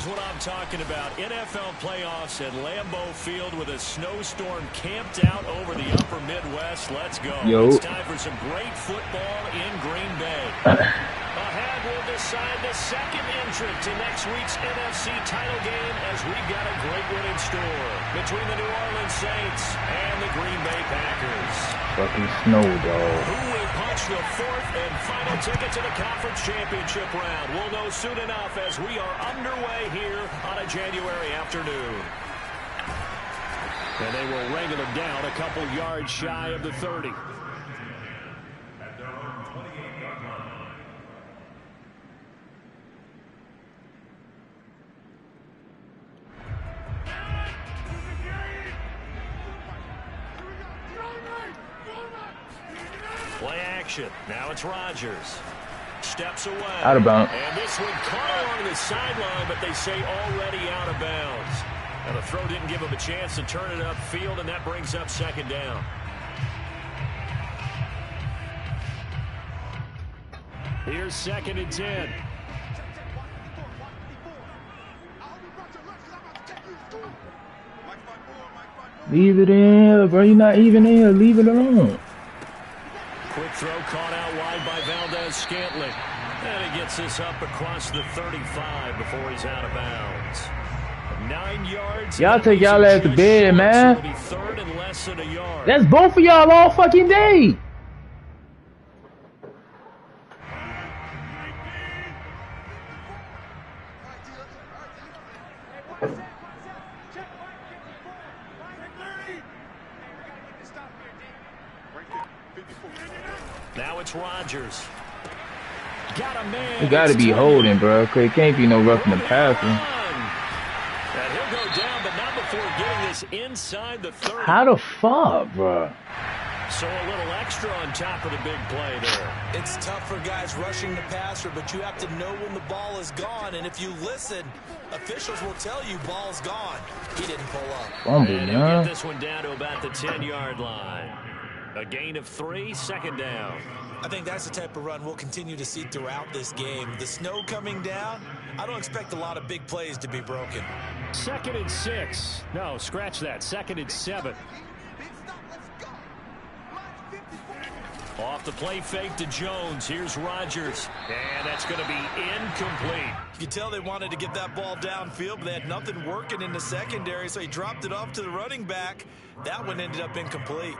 is what I'm talking about. NFL playoffs at Lambeau Field with a snowstorm camped out over the upper Midwest. Let's go. It's time for some great football in Green Bay. Ahead, we'll decide the second entrant to next week's NFC title game as we've got a great one in store between the New Orleans Saints and the Green Bay Packers. Fucking snow, dog. Who will punch the fourth and final ticket to the conference championship round? We'll know soon enough as we are underway here on a January afternoon. And they will wrangle him down a couple yards shy of the 30. Play action. Now it's Rodgers. Steps away. Out of bounds. And this one caught along the sideline, but they say already out of bounds. And the throw didn't give him a chance to turn it upfield, and that brings up second down. Here's 2nd and 10. Leave it in here, bro. You're not even in here. Leave it alone. Quick throw caught out wide by Valdez-Scantling. And he gets this up across the 35 before he's out of bounds. 9 yards. Y'all take y'all ass to bed, man. So third and less than a yard. That's both of y'all all fucking day. Now it's Rodgers. Got a man. You gotta be holding, bro. It can't be no roughing the passer. And he'll go down, but not before getting this inside the 30. How the fuck, bro? So a little extra on top of the big play there. It's tough for guys rushing the passer, but you have to know when the ball is gone. And if you listen, officials will tell you ball's gone. He didn't pull up. Fumble, and he'll man. get this one down to about the 10-yard line. A gain of 3, second down. I think that's the type of run we'll continue to see throughout this game. The snow coming down, I don't expect a lot of big plays to be broken. 2nd and 6. No, scratch that. 2nd and 7. Off the play fake to Jones. Here's Rodgers. And that's going to be incomplete. You can tell they wanted to get that ball downfield, but they had nothing working in the secondary, so he dropped it off to the running back. That one ended up incomplete.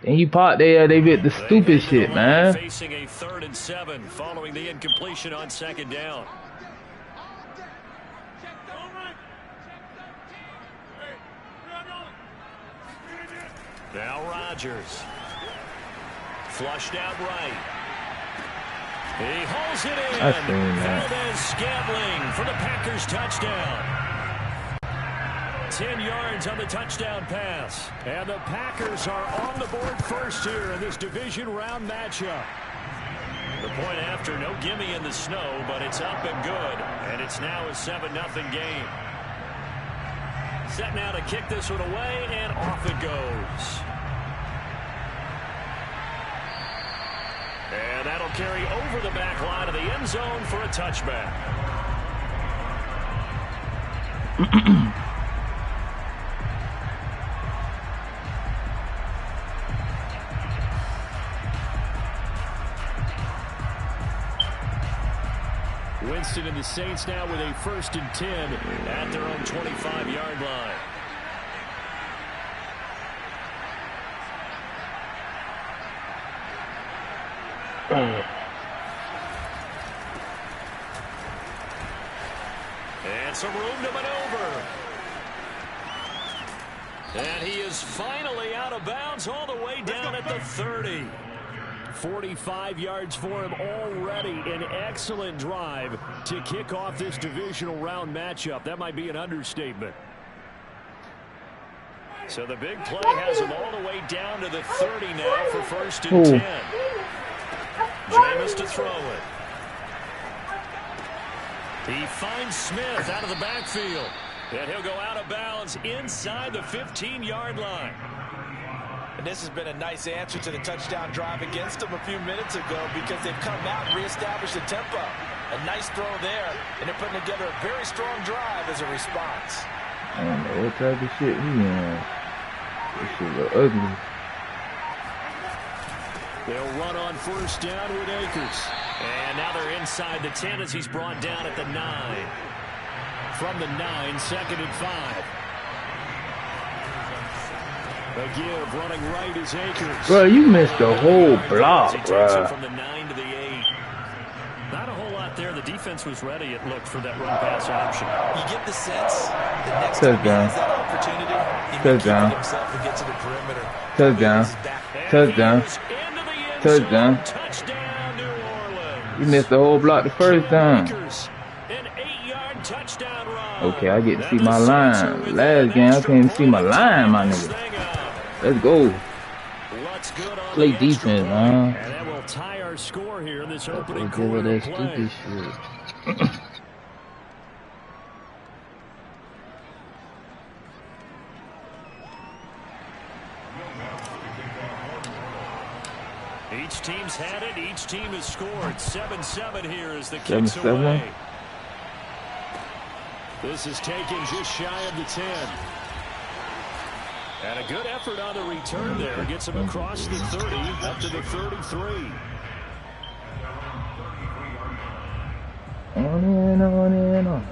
And he popped there, they did the stupid shit, man. Facing a 3rd and 7 following the incompletion on 2nd down. Now Rodgers. Flushed out right. He holds it in. Valdez-Scantling for the Packers touchdown. 10 yards on the touchdown pass. And the Packers are on the board first here in this division round matchup. The point after, no gimme in the snow, but it's up and good. And it's now a 7-0 game. Set now to kick this one away, and off it goes. And that'll carry over the back line of the end zone for a touchback. Winston and the Saints now with a 1st and 10 at their own 25-yard line. And some room to maneuver. And he is finally out of bounds all the way down at the 30. 45 yards for him already. An excellent drive to kick off this divisional round matchup. That might be an understatement. So the big play has him all the way down to the 30 now for 1st and 10. Jameis to throw it. He finds Smith out of the backfield. And he'll go out of bounds inside the 15-yard line. And this has been a nice answer to the touchdown drive against them a few minutes ago because they've come out and reestablished the tempo. A nice throw there, and they're putting together a very strong drive as a response. I don't know what type of shit he in. This shit look ugly. They'll run on first down with Akers. And now they're inside the 10 as he's brought down at the 9. From the 9, 2nd and 5. The give running right is Akers. Bro, you missed the whole block, bro. From the 9 to the 8. Not a whole lot there. The defense was ready, it looked, for that run pass option. You get the sense that next time he has that opportunity, he may keep himself and get to the perimeter. Touchdown. Touchdown. Touchdown. Touchdown, New Orleans. You missed the whole block the first time. An 8-yard touchdown run. Okay, I get to see my line. Last game, I couldn't even see my line, my nigga. Let's go. Play defense, man. And that will tie our score here in this opening quarter that play. stupid shit. Each team's had it. Each team has scored. 7-7 here as the kicks away. This is taken just shy of the 10. And a good effort on the return there. Gets him across the 30 up to the 33. On and on and on.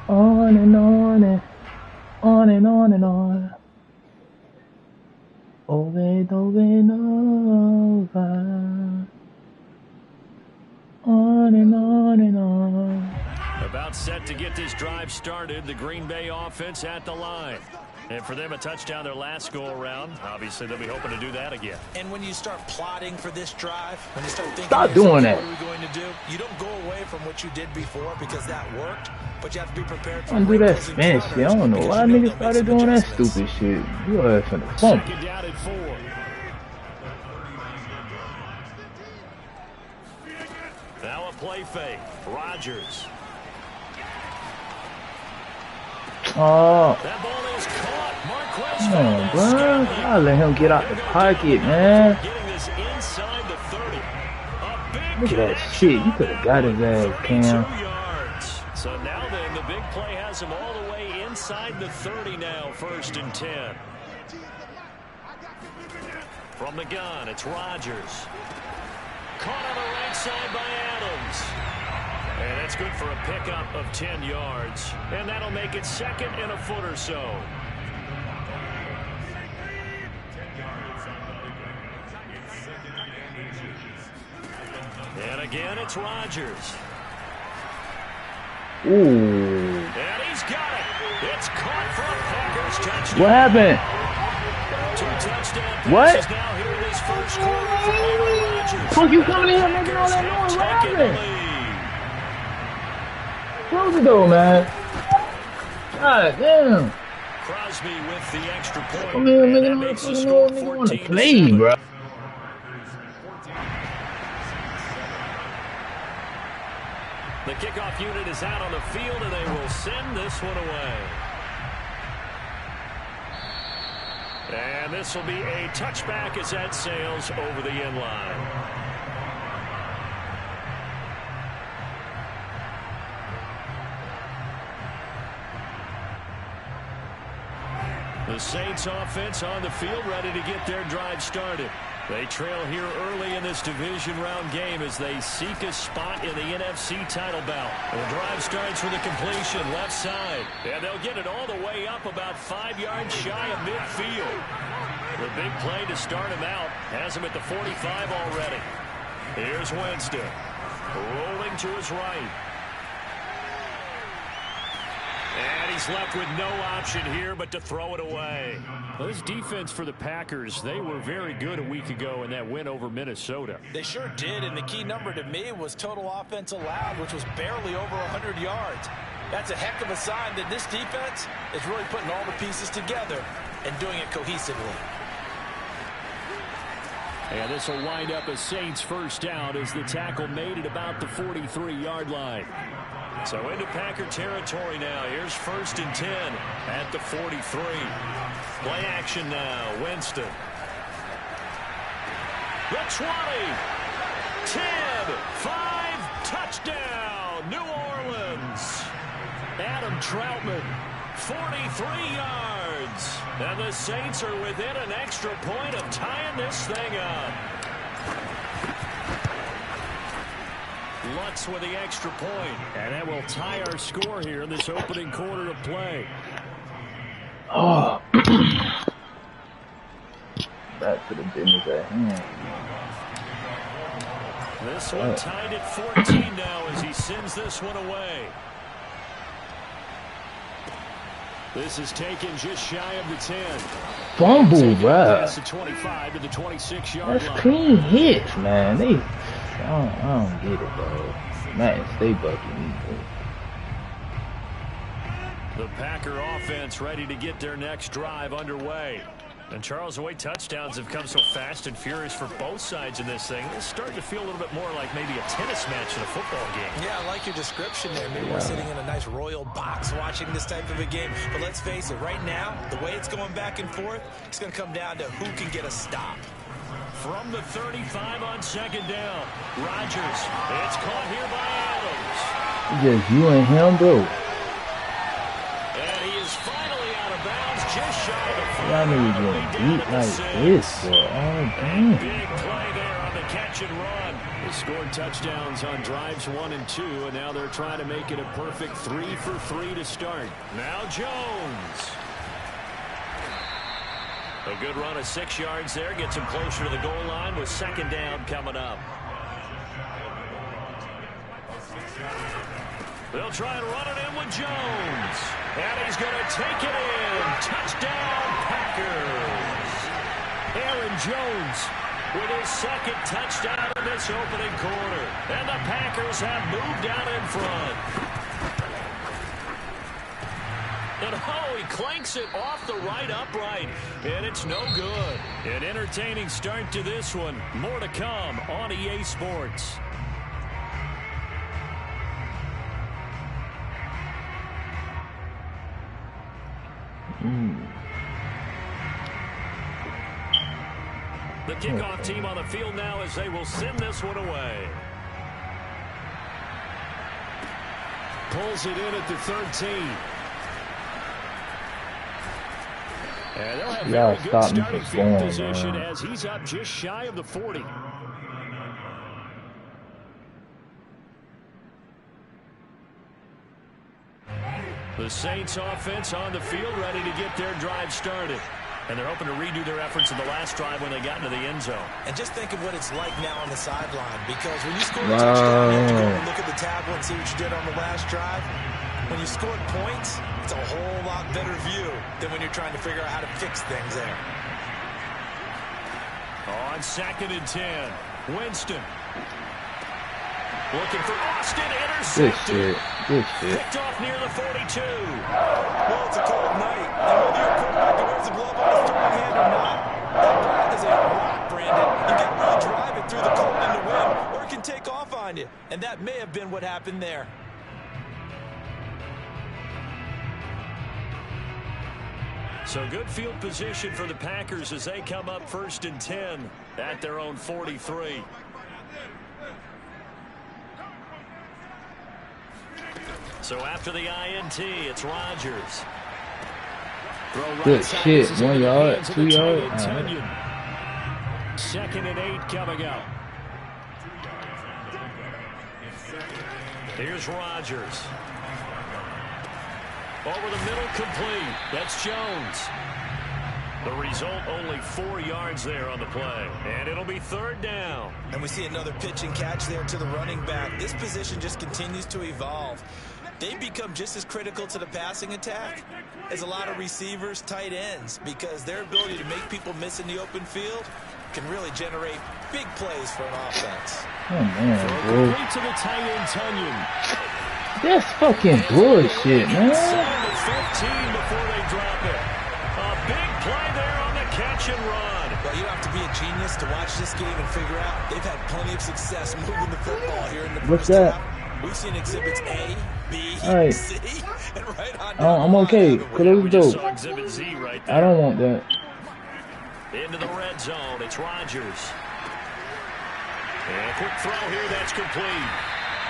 On and on and on and on and on. Over and over and over. On and on and on. About set to get this drive started. The Green Bay offense at the line. And for them, a touchdown their last go-around. Obviously, they'll be hoping to do that again. And when you start plotting for this drive, when you start thinking, stop doing that. What are we going to do? You don't go away from what you did before because that worked, but you have to be prepared for I do that spin shit. I don't know why niggas started doing that stupid shit. You are finna fumble. Second down at 4. Now a play fake. Rodgers. Oh. That ball is caught. Marquez. Come on, bro. I'll let him get out the pocket, man. Getting this inside the 30. A big Look at that shit. You could have got his ass, Cam. yards. So now then, the big play has him all the way inside the 30 now. 1st and 10. From the gun, it's Rodgers. Caught on the right side by Adams. And that's good for a pickup of 10 yards. And that'll make it 2nd and a foot or so. And again, it's Rodgers. Ooh. And he's got it. It's caught from Packers touchdown. What happened? 2 touchdown passes What? now here in this first quarter for Aaron Rodgers. Fuck you coming in here making all that noise? What happened? Close the door, man. God damn. Crosby with the extra point. Come here making all that fucking noise. Nigga wanna play, bro. The kickoff unit is out on the field, and they will send this one away. And this will be a touchback as that sails over the end line. The Saints offense on the field, ready to get their drive started. They trail here early in this division round game as they seek a spot in the NFC title bout. The drive starts with a completion left side. And they'll get it all the way up about 5 yards shy of midfield. The big play to start him out has him at the 45 already. Here's Winston. Rolling to his right. And he's left with no option here but to throw it away. Well, this defense for the Packers, they were very good a week ago in that win over Minnesota. They sure did, and the key number to me was total offense allowed, which was barely over 100 yards. That's a heck of a sign that this defense is really putting all the pieces together and doing it cohesively. And this will wind up a Saints first down as the tackle made at about the 43-yard line. So into Packer territory now. Here's 1st and 10 at the 43. Play action now. Winston. The 20. 10. 5. Touchdown. New Orleans. Adam Troutman. 43 yards. And the Saints are within an extra point of tying this thing up. Lutz with the extra point. And that will tie our score here in this opening quarter of play. Oh. That could have been his hand. This one tied at 14 now as he sends this one away. This is taken just shy of the 10. Fumble, bro. The 25 to the 26-yard That's line. clean hits, man. I don't get it, bro. Man, stay bucking me, bro. The Packer offense ready to get their next drive underway. And Charles, the way touchdowns have come so fast and furious for both sides in this thing, it's starting to feel a little bit more like maybe a tennis match in a football game. Yeah, I like your description there. Maybe we're sitting in a nice royal box watching this type of a game. But let's face it, right now, the way it's going back and forth, it's going to come down to who can get a stop. From the 35 on 2nd down, Rodgers. It's caught here by Adams. Just you and him, bro. And he is finally out of bounds, just shy of the 5. Y'all niggas getting beat like this, bro. Oh, damn. Big play there on the catch and run. They scored touchdowns on drives 1 and 2, and now they're trying to make it a perfect 3 for 3 to start. Now Jones. A good run of 6 yards there. Gets him closer to the goal line with 2nd down coming up. They'll try and run it in with Jones. And he's going to take it in. Touchdown, Packers. Aaron Jones with his 2nd touchdown in this opening quarter. And the Packers have moved out in front. And oh, he clanks it off the right upright. And it's no good. An entertaining start to this one. More to come on EA Sports. The kickoff team on the field now as they will send this one away. Pulls it in at the 13. And they'll have very good starting field position as he's up just shy of the 40. The Saints offense on the field ready to get their drive started. And they're hoping to redo their efforts in the last drive when they got into the end zone. And just think of what it's like now on the sideline. Because when you score a touchdown, you have to go and look at the tablet and see what you did on the last drive. When you scored points, it's a whole lot better view than when you're trying to figure out how to fix things there. On 2nd and 10, Winston. Looking for Austin, intercepted. Good shit. Picked off near the 42. Well, it's a cold night. And whether your quarterback wears a glove on his throwing hand or not, that drive is a rock, Brandon. You can really drive it through the cold and the wind, or it can take off on you. And that may have been what happened there. So good field position for the Packers as they come up 1st and 10 at their own 43. So after the INT, it's Rodgers. Good shit. 1 yard, 2 yards. 2nd and 8 coming up. Here's Rodgers. Over the middle, complete. That's Jones. The result, only 4 yards there on the play. And it'll be 3rd down. And we see another pitch and catch there to the running back. This position just continues to evolve. They've become just as critical to the passing attack as a lot of receivers, tight ends, because their ability to make people miss in the open field can really generate big plays for an offense. Oh, man, bro. Complete to the tight end, Tunyon. That's fucking bullshit, man. 7 to 15 before they drop it. A big play there on the catch and run. Well, you have to be a genius to watch this game and figure out they've had plenty of success moving the football here in the What's first that? half. We've seen exhibits A, B, Right. C, and right on Oh, down I'm the okay. line. Close We the just door. saw Exhibit Z right there. I don't want that. Into the red zone. It's Rodgers. And a quick throw here. That's complete.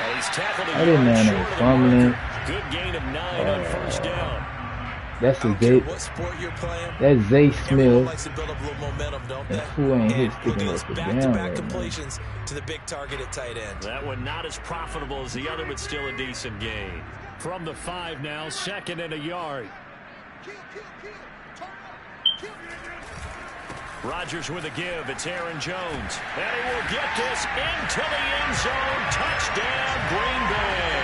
And he's tackled a I didn't yard know short no of the fumbling. marker. Good gain of 9 on first down. That's I the don't care Zay. what sport you're playing. That's Zay Everyone Smith. likes to build up a little momentum, don't they? That fool ain't hit And look sticking at those up and back-to-back down right now. completions to the big target at tight end. That one not as profitable as the other, but still a decent gain. From the 5 now, 2nd and a yard. Rodgers with a give. It's Aaron Jones. And he will get this into the end zone. Touchdown, Green Bay.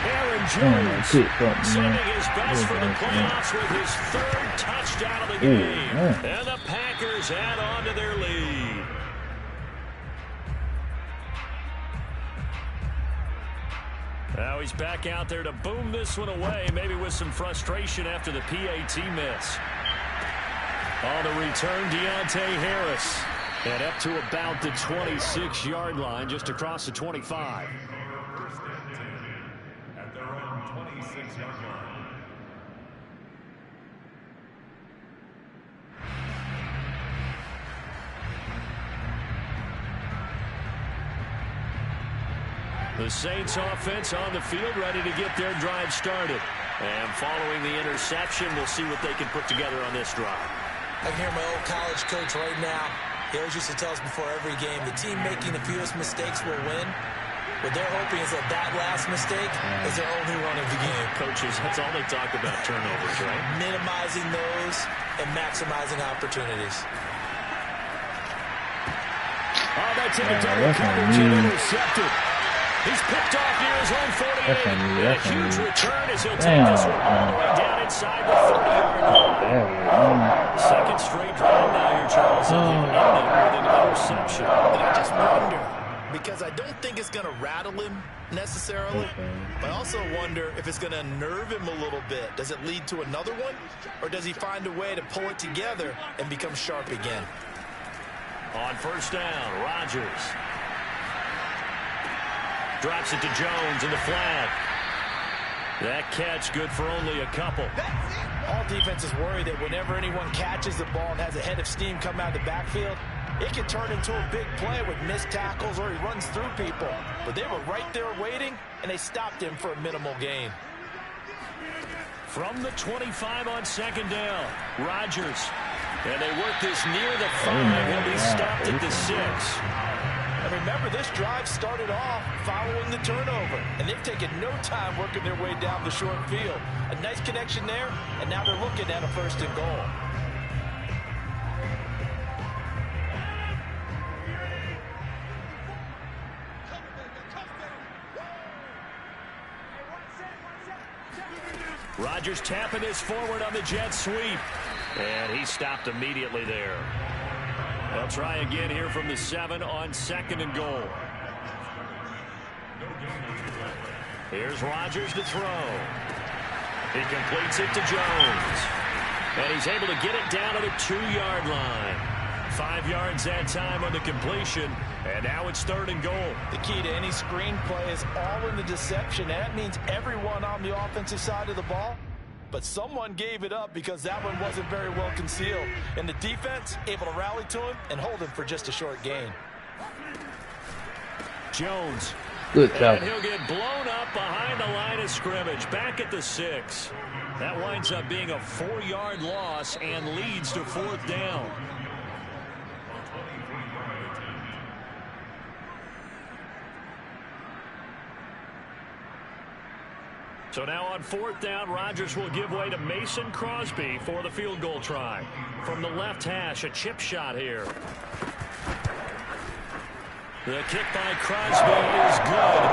Aaron Jones sending his best for the playoffs with his 3rd touchdown of the game. And the Packers add on to their lead. Now he's back out there to boom this one away, maybe with some frustration after the PAT miss. On the return, Deontay Harris. And up to about the 26-yard line, just across the 25. At their own 26-yard line. The Saints offense on the field, ready to get their drive started. And following the interception, we'll see what they can put together on this drive. I can hear my old college coach right now. He always used to tell us before every game, the team making the fewest mistakes will win. What they're hoping is that last mistake is their only run of the game. Coaches, that's all they talk about, turnovers, right? Minimizing those and maximizing opportunities. Oh, that's in a double coverage and intercepted. He's picked off near his own 48. And a huge return as he'll take this one all the way down inside the 30-yard line. Second straight drive now here, Charles. And ended with an interception. And I just wonder, because I don't think it's going to rattle him necessarily, but I also wonder if it's going to nerve him a little bit. Does it lead to another one, or does he find a way to pull it together and become sharp again? On first down, Rodgers. Drops it to Jones in the flat. That catch good for only a couple. All defenses worry that whenever anyone catches the ball and has a head of steam come out of the backfield, it can turn into a big play with missed tackles or he runs through people. But they were right there waiting, and they stopped him for a minimal gain. From the 25 on second down, Rodgers. And they work this near the 5. He'll be stopped at the 6. And remember, this drive started off following the turnover, and they've taken no time working their way down the short field. A nice connection there, and now they're looking at a 1st and goal. Rodgers tapping this forward on the jet sweep. And he stopped immediately there. They'll try again here from the 7 on 2nd and goal. Here's Rodgers to throw. He completes it to Jones. And he's able to get it down to the 2-yard line. 5 yards that time on the completion. And now it's 3rd and goal. The key to any screen play is all in the deception. And that means everyone on the offensive side of the ball. But someone gave it up because that one wasn't very well concealed. And the defense able to rally to him and hold him for just a short gain. Jones. Good And tackle. he'll get blown up behind the line of scrimmage. Back at the 6. That winds up being a 4-yard loss and leads to 4th down. So now on 4th down, Rodgers will give way to Mason Crosby for the field goal try. From the left hash, a chip shot here. The kick by Crosby is good.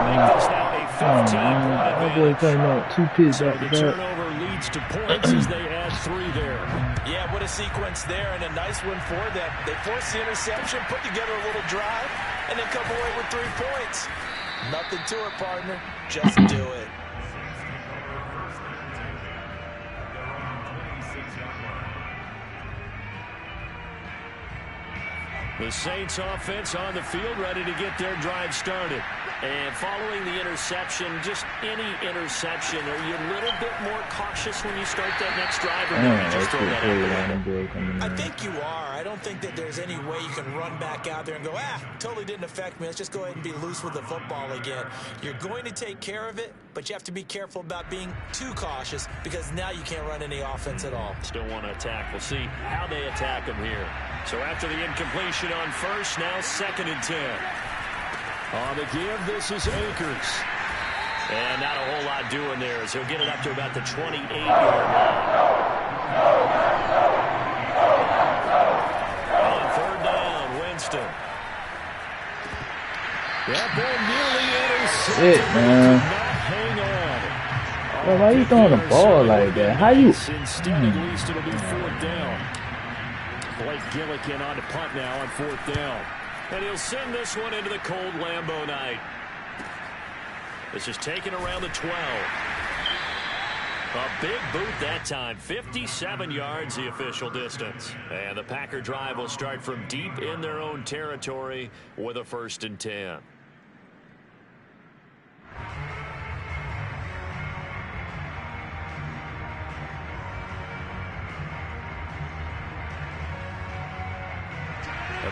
Make this now a 15-point advantage. 2 picks So out the the back. turnover leads to points as they add 3 there. Yeah, what a sequence there, and a nice one for them. They forced the interception, put together a little drive, and then come away with 3 points. Nothing to it, partner. Just do it. The Saints offense on the field, ready to get their drive started. And following the interception, just any interception, are you a little bit more cautious when you start that next drive? Or no, you just throw that out? I think you are. I don't think that there's any way you can run back out there and go, totally didn't affect me. Let's just go ahead and be loose with the football again. You're going to take care of it, but you have to be careful about being too cautious because now you can't run any offense at all. Still want to attack. We'll see how they attack them here. So after the incompletion on first, now 2nd and 10. On the give, this is Akers. And not a whole lot doing there as he'll get it up to about the 28-yard line. On 3rd down, Winston. That ball nearly intercepted. Man. Hang on. Well, why are you throwing the ball like that? How you? Instead, at least it'll be 4th down. Blake Gillikin on to punt now on 4th down. And he'll send this one into the cold Lambeau night. This is taken around the 12. A big boot that time. 57 yards the official distance. And the Packer drive will start from deep in their own territory with a 1st and 10.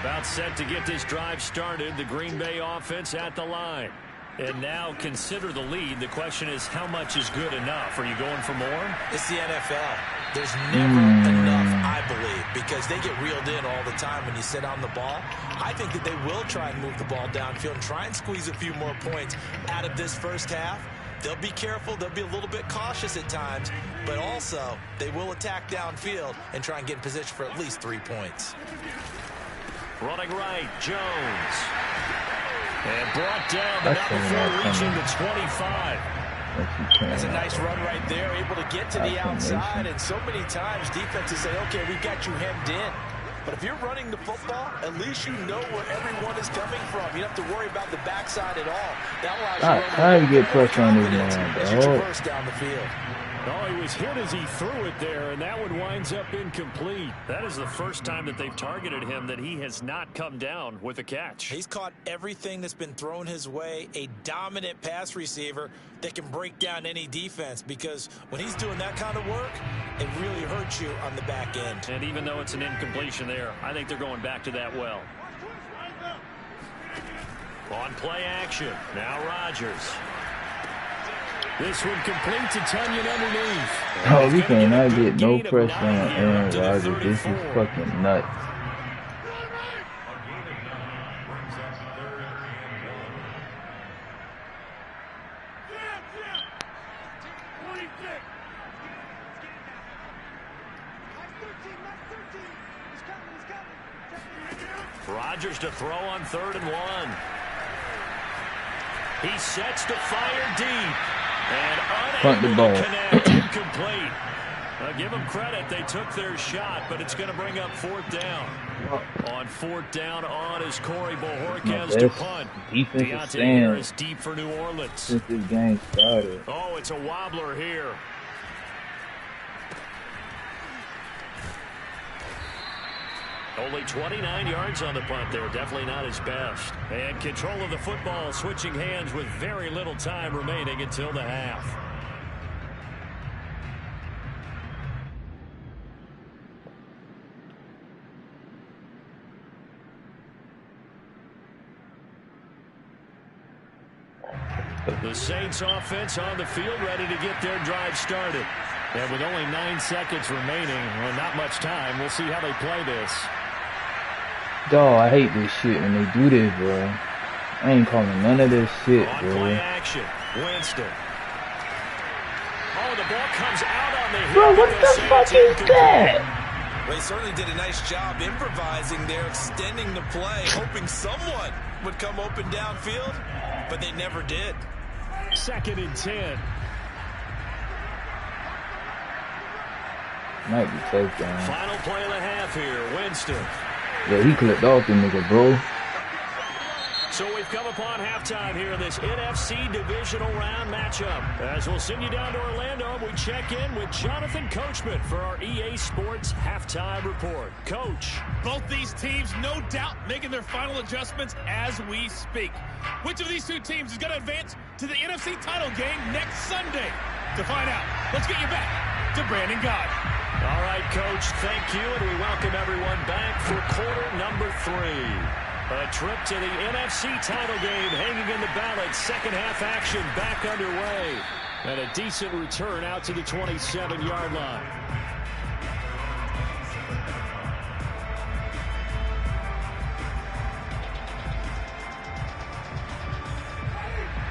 About set to get this drive started. The Green Bay offense at the line. And now consider the lead. The question is, how much is good enough? Are you going for more? It's the NFL. There's never enough, I believe, because they get reeled in all the time when you sit on the ball. I think that they will try and move the ball downfield and try and squeeze a few more points out of this first half. They'll be careful. They'll be a little bit cautious at times, but also they will attack downfield and try and get in position for at least 3 points. Running right, Jones. And brought down, but not before reaching the 25. That's a nice run right there, able to get to the outside. And so many times defenses say, okay, we've got you hemmed in. But if you're running the football, at least you know where everyone is coming from. You don't have to worry about the backside at all. That allows you to get pressure on this man, as you traverse down the field. Oh, he was hit as he threw it there, and that one winds up incomplete. That is the first time that they've targeted him that he has not come down with a catch. He's caught everything that's been thrown his way, a dominant pass receiver that can break down any defense, because when he's doing that kind of work, it really hurts you on the back end. And even though it's an incompletion there, I think they're going back to that well. On play action, now Rodgers. This one complete to Tunyon underneath. Oh, we cannot get no pressure on Aaron Rodgers. This is fucking nuts. Rodgers to throw on 3rd and 1. He sets to fire deep. And unable to connect, incomplete. Give them credit. They took their shot, but it's going to bring up 4th down. On 4th down on is Corey Bojorquez to punt. Deontay Harris deep for New Orleans. Since this game started. Oh, it's a wobbler here. Only 29 yards on the punt there. Definitely not his best. And control of the football switching hands with very little time remaining until the half. The Saints offense on the field ready to get their drive started. And with only 9 seconds remaining, well, not much time, we'll see how they play this. Dog, I hate this shit when they do this, bro. I ain't calling none of this shit, on bro. Play action, Winston. Oh, the ball comes out on the hit. Bro, what the fuck is that? They certainly did a nice job improvising there, extending the play, hoping someone would come open downfield, but they never did. 2nd and 10. Might be touchdown. Final play and a half here, Winston. Yeah, he clipped off the nigga, bro. So we've come upon halftime here in this NFC divisional round matchup. As we'll send you down to Orlando, we check in with Jonathan Coachman for our EA Sports Halftime Report. Coach. Both these teams, no doubt, making their final adjustments as we speak. Which of these two teams is going to advance to the NFC title game next Sunday? To find out, let's get you back to Brandon Gaudin. All right, Coach, thank you, and we welcome everyone back for quarter number 3. A trip to the NFC title game hanging in the balance. Second half action back underway. And a decent return out to the 27-yard line.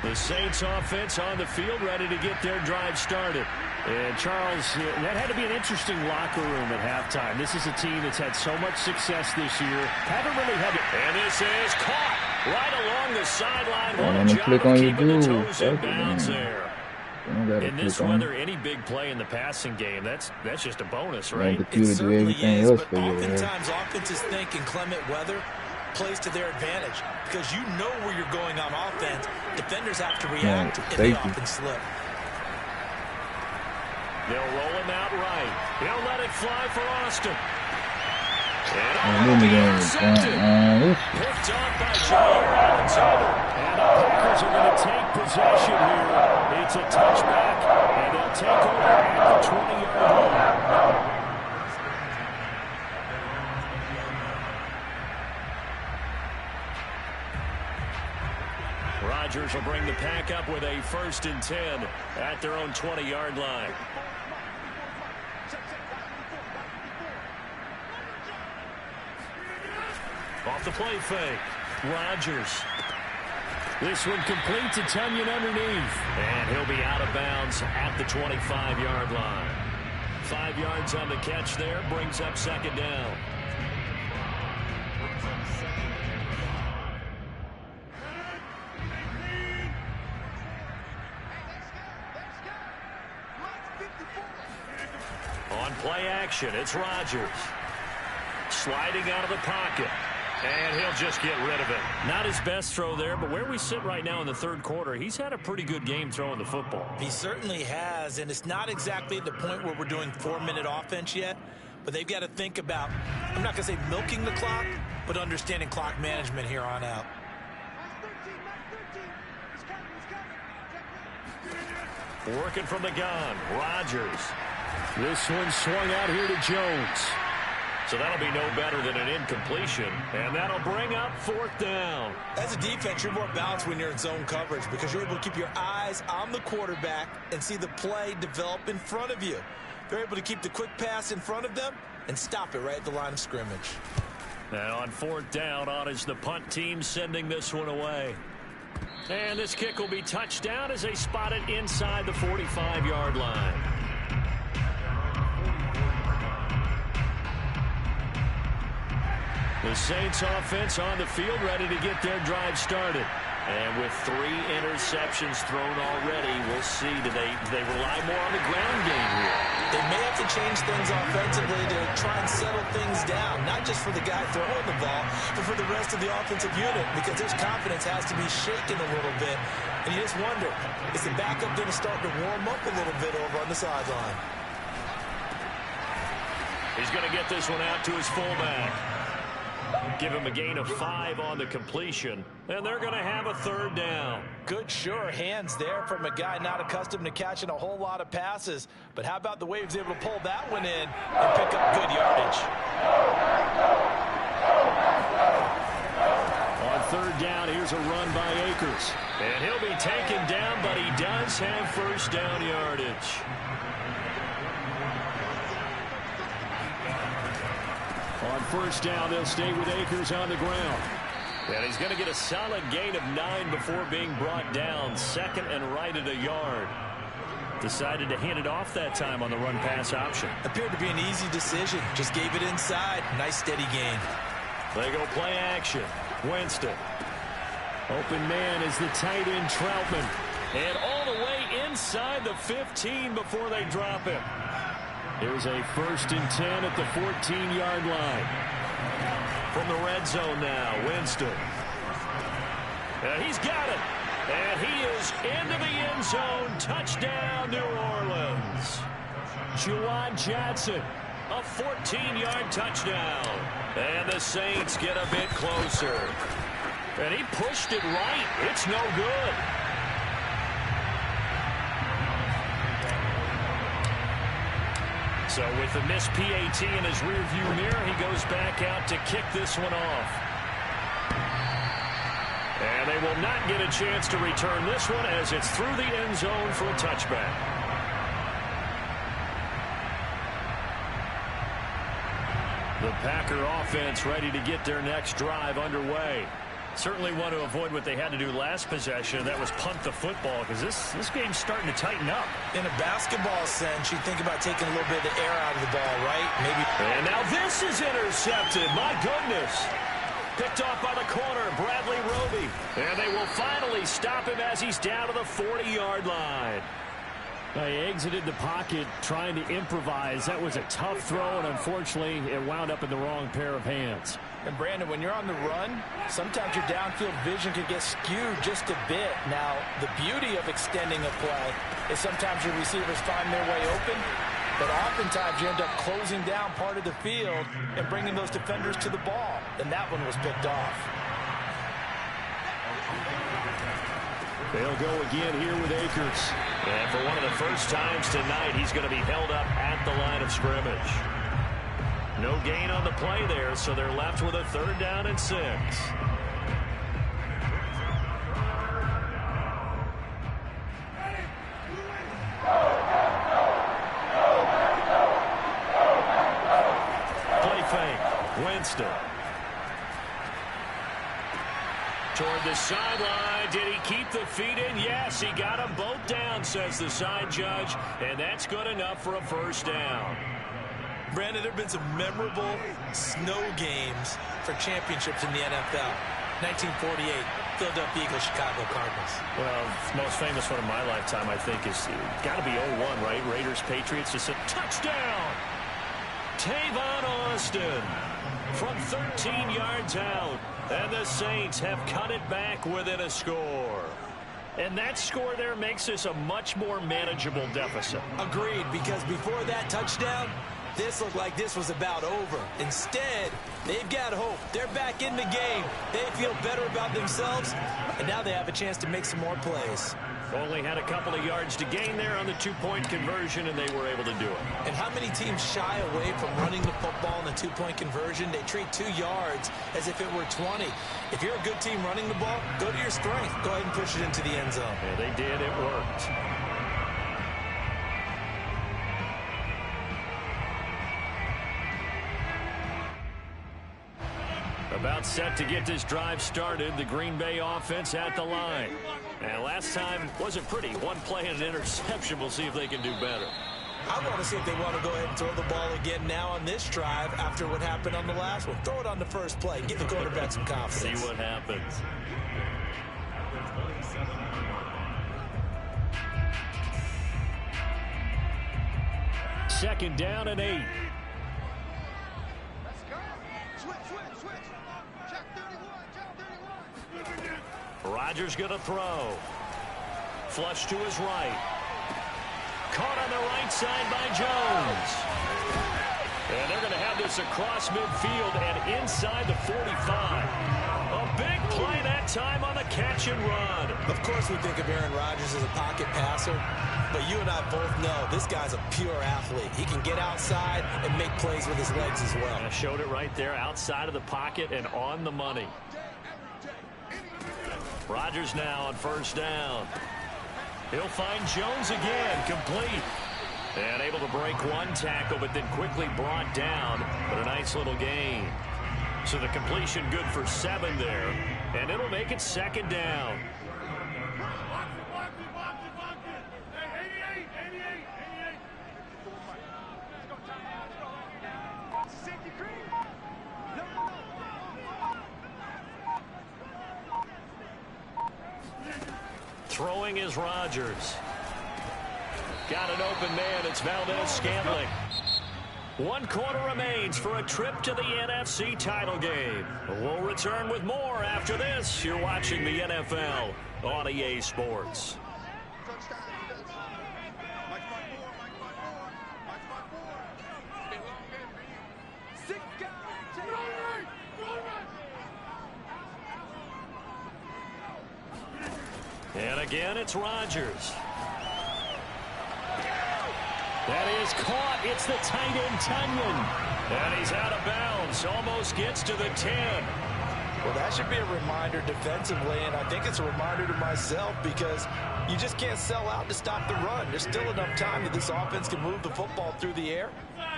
The Saints offense on the field, ready to get their drive started. And Charles, that had to be an interesting locker room at halftime. This is a team that's had so much success this year. Haven't really had it. And this is caught right along the sideline. What a job of keeping the toes in bounds there. In this weather, any big play in the passing game, that's just a bonus, right? It certainly is, but oftentimes offenses think in clement weather plays to their advantage because you know where you're going on offense. Defenders have to react, and they often slip. They'll roll him out right. He'll let it fly for Austin. Picked off by Jair Alexander. And the Packers are going to take possession here. It's a touchback, and they'll take over at the 20-yard line. Rodgers will bring the pack up with a 1st and 10 at their own 20-yard line. Off the play fake. Rodgers. This one complete to Tunyon underneath. And he'll be out of bounds at the 25-yard line. 5 yards on the catch there. Brings up 2nd down. On play action, it's Rodgers. Sliding out of the pocket. And he'll just get rid of it. Not his best throw there, but where we sit right now in the 3rd quarter, he's had a pretty good game throwing the football. He certainly has, and it's not exactly at the point where we're doing 4-minute offense yet, but they've got to think about, I'm not going to say milking the clock, but understanding clock management here on out. Working from the gun, Rodgers. This one swung out here to Jones. So that'll be no better than an incompletion, and that'll bring up 4th down. As a defense, you're more balanced when you're in zone coverage because you're able to keep your eyes on the quarterback and see the play develop in front of you. They're able to keep the quick pass in front of them and stop it right at the line of scrimmage. And on 4th down, on is the punt team sending this one away. And this kick will be touchdown as they spot it inside the 45-yard line. The Saints offense on the field ready to get their drive started. And with 3 interceptions thrown already, we'll see, do they rely more on the ground game here? They may have to change things offensively to try and settle things down, not just for the guy throwing the ball, but for the rest of the offensive unit, because his confidence has to be shaken a little bit. And you just wonder, is the backup going to start to warm up a little bit over on the sideline? He's going to get this one out to his fullback. Give him a gain of 5 on the completion, and they're going to have a 3rd down. Good, sure hands there from a guy not accustomed to catching a whole lot of passes. But how about the way he was able to pull that one in and pick up good yardage? On 3rd down, here's a run by Akers. And he'll be taken down, but he does have 1st down yardage. On 1st down, they'll stay with Akers on the ground. And he's going to get a solid gain of 9 before being brought down. 2nd and right at a yard. Decided to hand it off that time on the run-pass option. Appeared to be an easy decision. Just gave it inside. Nice steady gain. They go play action. Winston. Open man is the tight end Troutman. And all the way inside the 15 before they drop him. Here's a 1st and 10 at the 14-yard line. From the red zone now, Winston. He's got it. And he is into the end zone. Touchdown, New Orleans. Juwan Johnson, a 14-yard touchdown. And the Saints get a bit closer. And he pushed it right. It's no good. So with the missed PAT in his rearview mirror, he goes back out to kick this one off. And they will not get a chance to return this one as it's through the end zone for a touchback. The Packer offense ready to get their next drive underway. Certainly want to avoid what they had to do last possession. That was punt the football, because this game's starting to tighten up. In a basketball sense, you think about taking a little bit of the air out of the ball, right? Maybe. And now this is intercepted. My goodness. Picked off by the corner, Bradley Roby. And they will finally stop him as he's down to the 40-yard line. He exited the pocket trying to improvise. That was a tough throw, and unfortunately, it wound up in the wrong pair of hands. And, Brandon, when you're on the run, sometimes your downfield vision can get skewed just a bit. Now, the beauty of extending a play is sometimes your receivers find their way open, but oftentimes you end up closing down part of the field and bringing those defenders to the ball. And that one was picked off. They'll go again here with Akers. And for one of the first times tonight, he's going to be held up at the line of scrimmage. No gain on the play there, so they're left with a 3rd down and 6. Play fake. Winston. Toward the sideline. Did he keep the feet in? Yes, he got them both down, says the side judge. And that's good enough for a 1st down. Brandon, there have been some memorable snow games for championships in the NFL. 1948, Philadelphia Eagles, Chicago Cardinals. Well, the most famous one of my lifetime, I think, is got to be 01, right? Raiders, Patriots, just a touchdown. Tavon Austin from 13 yards out. And the Saints have cut it back within a score. And that score there makes this a much more manageable deficit. Agreed, because before that touchdown, this looked like this was about over. Instead, they've got hope. They're back in the game. They feel better about themselves, and now they have a chance to make some more plays. Only had a couple of yards to gain there on the 2-point conversion, and they were able to do it. And how many teams shy away from running the football in the 2-point conversion? They treat 2 yards as if it were 20. If you're a good team running the ball, go to your strength. Go ahead and push it into the end zone. Yeah, they did. It worked. About set to get this drive started. The Green Bay offense at the line. And last time wasn't pretty. One play and an interception. We'll see if they can do better. I want to see if they want to go ahead and throw the ball again now on this drive after what happened on the last one. Throw it on the first play. Give the quarterback some confidence. See what happens. Second down and 8. Rodgers going to throw. Flush to his right. Caught on the right side by Jones. And they're going to have this across midfield and inside the 45. A big play that time on the catch and run. Of course we think of Aaron Rodgers as a pocket passer, but you and I both know this guy's a pure athlete. He can get outside and make plays with his legs as well. I showed it right there, outside of the pocket and on the money. Rodgers now on first down. He'll find Jones again, complete. And able to break one tackle, but then quickly brought down. But a nice little gain. So the completion good for 7 there. And it'll make it second down. Throwing is Rodgers. Got an open man. It's Valdez Scantling. 1 quarter remains for a trip to the NFC title game. We'll return with more after this. You're watching the NFL on EA Sports. And again, it's Rodgers. That is caught. It's the tight end, Tunyon. And he's out of bounds. Almost gets to the 10. Well, that should be a reminder defensively, and I think it's a reminder to myself because you just can't sell out to stop the run. There's still enough time that this offense can move the football through the air,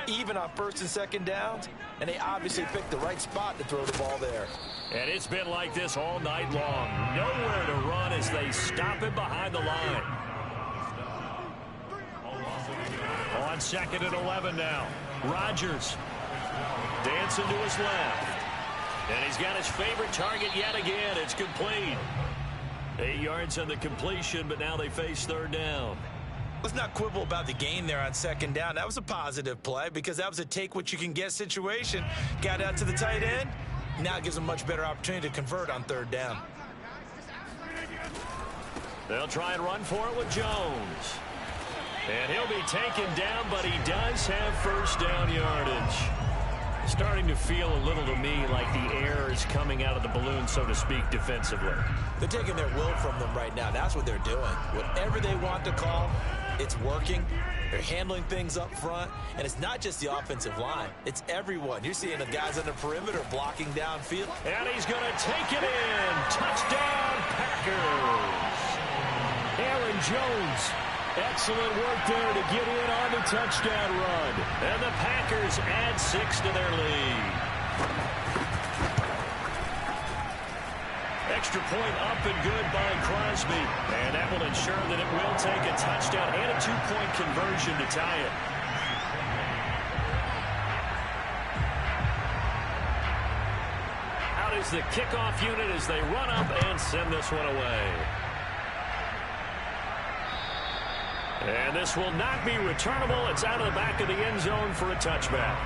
even on 1st and 2nd downs, and they obviously picked the right spot to throw the ball there. And it's been like this all night long. Nowhere to run as they stop him behind the line. On 2nd and 11 now. Rodgers dancing to his left. And he's got his favorite target yet again. It's complete. 8 yards on the completion, but now they face 3rd down. Let's not quibble about the gain there on 2nd down. That was a positive play because that was a take-what-you-can-get situation. Got out to the tight end. Now it gives them a much better opportunity to convert on 3rd down. They'll try and run for it with Jones. And he'll be taken down, but he does have 1st down yardage. Starting to feel a little to me like the air is coming out of the balloon, so to speak, defensively. They're taking their will from them right now. That's what they're doing. Whatever they want to call, it's working. They're handling things up front. And it's not just the offensive line. It's everyone. You're seeing the guys on the perimeter blocking downfield. And he's going to take it in. Touchdown, Packers. Aaron Jones. Excellent work there to get in on the touchdown run. And the Packers add 6 to their lead. Extra point up and good by Crosby. And that will ensure that it will take a touchdown and a 2-point conversion to tie it. Out is the kickoff unit as they run up and send this one away. And this will not be returnable. It's out of the back of the end zone for a touchback.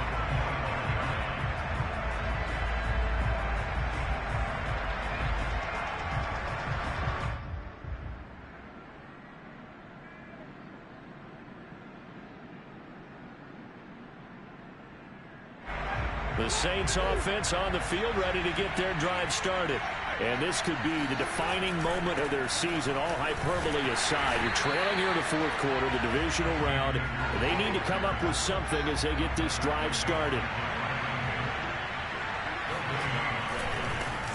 The Saints offense on the field ready to get their drive started. And this could be the defining moment of their season, all hyperbole aside. You're trailing here in the 4th quarter, the divisional round. And they need to come up with something as they get this drive started.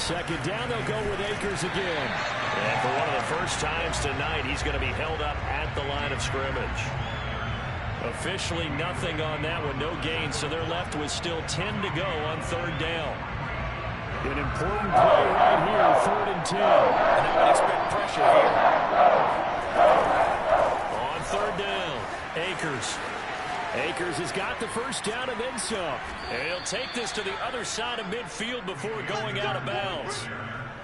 2nd down, they'll go with Akers again. And for one of the first times tonight, he's going to be held up at the line of scrimmage. Officially nothing on that one, no gain, so they're left with still 10 to go on 3rd down. An important play right here, 3rd and 10. And I would expect pressure here. On 3rd down, Akers. Akers has got the 1st down and then some. And he'll take this to the other side of midfield before going out of bounds.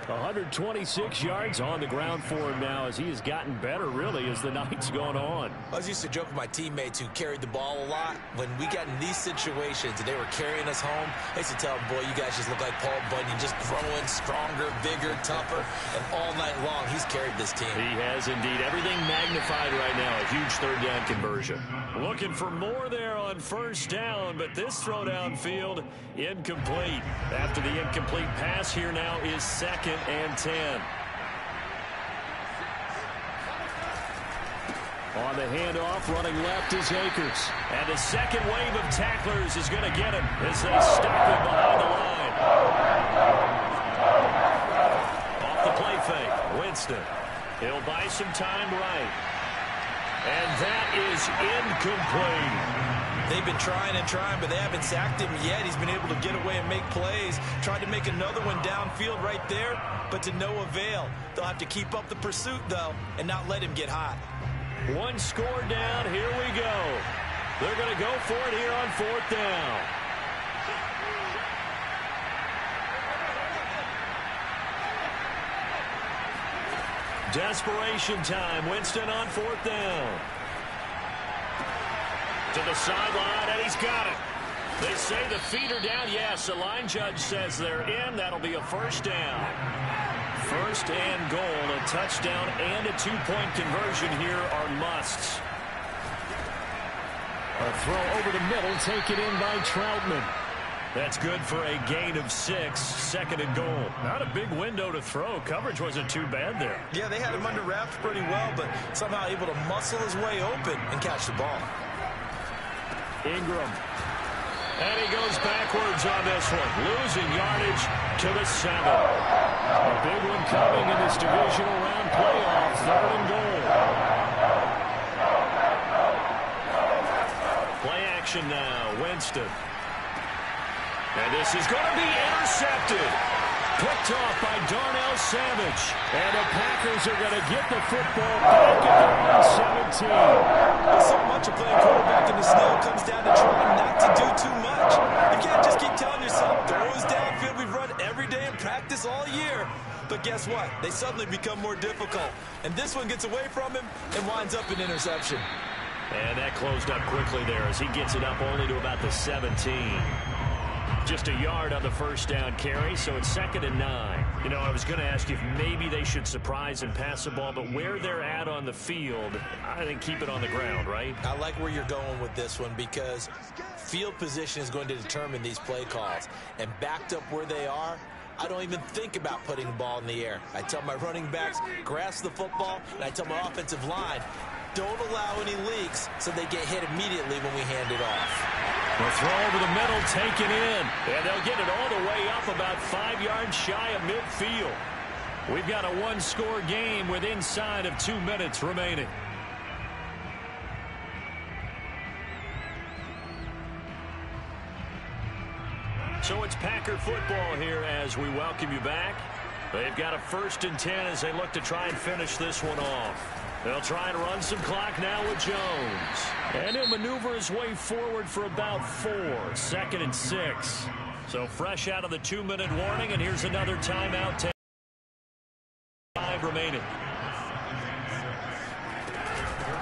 126 yards on the ground for him now as he has gotten better, really, as the night's gone on. I was used to joke with my teammates who carried the ball a lot. When we got in these situations and they were carrying us home, I used to tell them, boy, you guys just look like Paul Bunyan, just growing stronger, bigger, tougher. And all night long, he's carried this team. He has indeed. Everything magnified right now. A huge 3rd down conversion. Looking for more there on 1st down, but this throw downfield, incomplete. After the incomplete pass, here now is 2nd and 10. On the handoff, running left is Akers. And the second wave of tacklers is going to get him as they stop him behind the line. Off the play fake, Winston. He'll buy some time right. And that is incomplete. They've been trying and trying, but they haven't sacked him yet. He's been able to get away and make plays. Tried to make another one downfield right there, but to no avail. They'll have to keep up the pursuit, though, and not let him get hot. 1 score down. Here we go. They're going to go for it here on 4th down. Desperation time. Winston on 4th down. To the sideline, and he's got it. They say the feet are down. Yes, the line judge says they're in. That'll be a first down. First and goal. A touchdown and a two-point conversion here are musts. A throw over the middle, taken in by Troutman. That's good for a gain of 6. Second and goal. Not a big window to throw. Coverage wasn't too bad there. Yeah, they had him under wraps pretty well, but somehow able to muscle his way open and catch the ball. Ingram. And he goes backwards on this one. Losing yardage to the 7. A big one coming in this divisional round playoff. Third and goal. Play action now. Winston. And this is going to be intercepted. Picked off by Darnell Savage. And the Packers are going to get the football back at their own 17. Well, so much of playing quarterback in the snow comes down to trying not to do too much. You can't just keep telling yourself, throws downfield we've run every day in practice all year. But guess what? They suddenly become more difficult. And this one gets away from him and winds up an interception. And that closed up quickly there as he gets it up only to about the 17. Just a yard on the first down carry, so it's 2nd and 9. You know, I was going to ask you if maybe they should surprise and pass the ball, but where they're at on the field, I think keep it on the ground, right? I like where you're going with this one because field position is going to determine these play calls. And backed up where they are, I don't even think about putting the ball in the air. I tell my running backs, grasp the football, and I tell my offensive line, don't allow any leaks so they get hit immediately when we hand it off. The throw over the middle, taken in. And they'll get it all the way up about 5 yards shy of midfield. We've got a one-score game with inside of 2 minutes remaining. So it's Packer football here as we welcome you back. They've got a 1st and 10 as they look to try and finish this one off. They'll try and run some clock now with Jones. And he'll maneuver his way forward for about 4. 2nd and 6. So fresh out of the 2-minute warning, and here's another timeout. 5 remaining.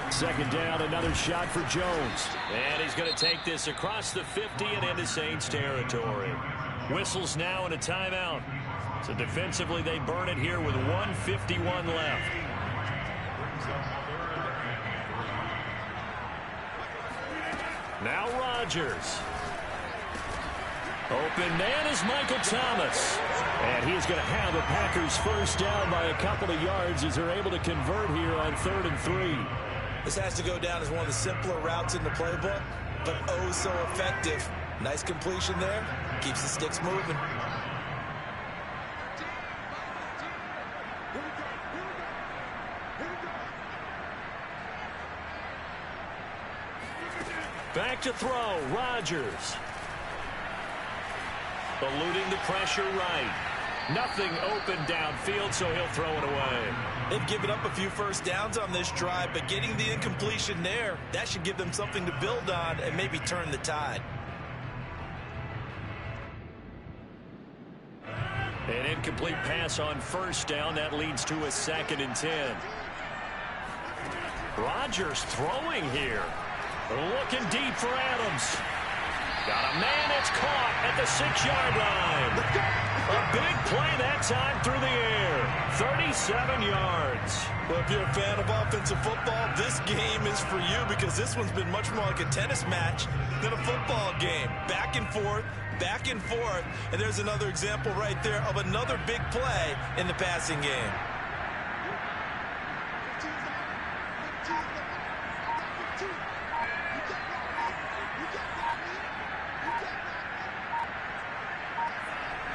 2nd down, another shot for Jones. And he's going to take this across the 50 and into Saints territory. Whistles now and a timeout. So defensively, they burn it here with 1:51 left. Now Rodgers. Open man is Michael Thomas. And he's going to have the Packers first down by a couple of yards as they're able to convert here on 3rd and 3. This has to go down as one of the simpler routes in the playbook, but oh so effective. Nice completion there. Keeps the sticks moving. Back to throw, Rodgers. Eluding the pressure right. Nothing open downfield, so he'll throw it away. They've given up a few first downs on this drive, but getting the incompletion there, that should give them something to build on and maybe turn the tide. An incomplete pass on first down. That leads to a 2nd and 10. Rodgers throwing here. Looking deep for Adams. Got a man that's caught at the 6-yard line. A big play that time through the air. 37 yards. Well, if you're a fan of offensive football, this game is for you because this one's been much more like a tennis match than a football game. Back and forth, and there's another example right there of another big play in the passing game.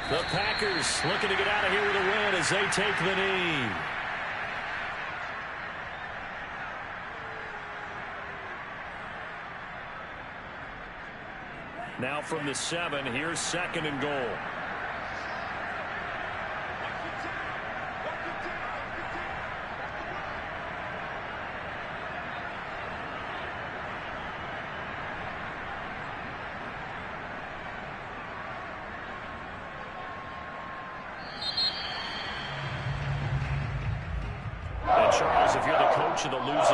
The Packers looking to get out of here with a win as they take the knee. Now from the 7, here's 2nd and goal. And Charles, if you're the coach of the losing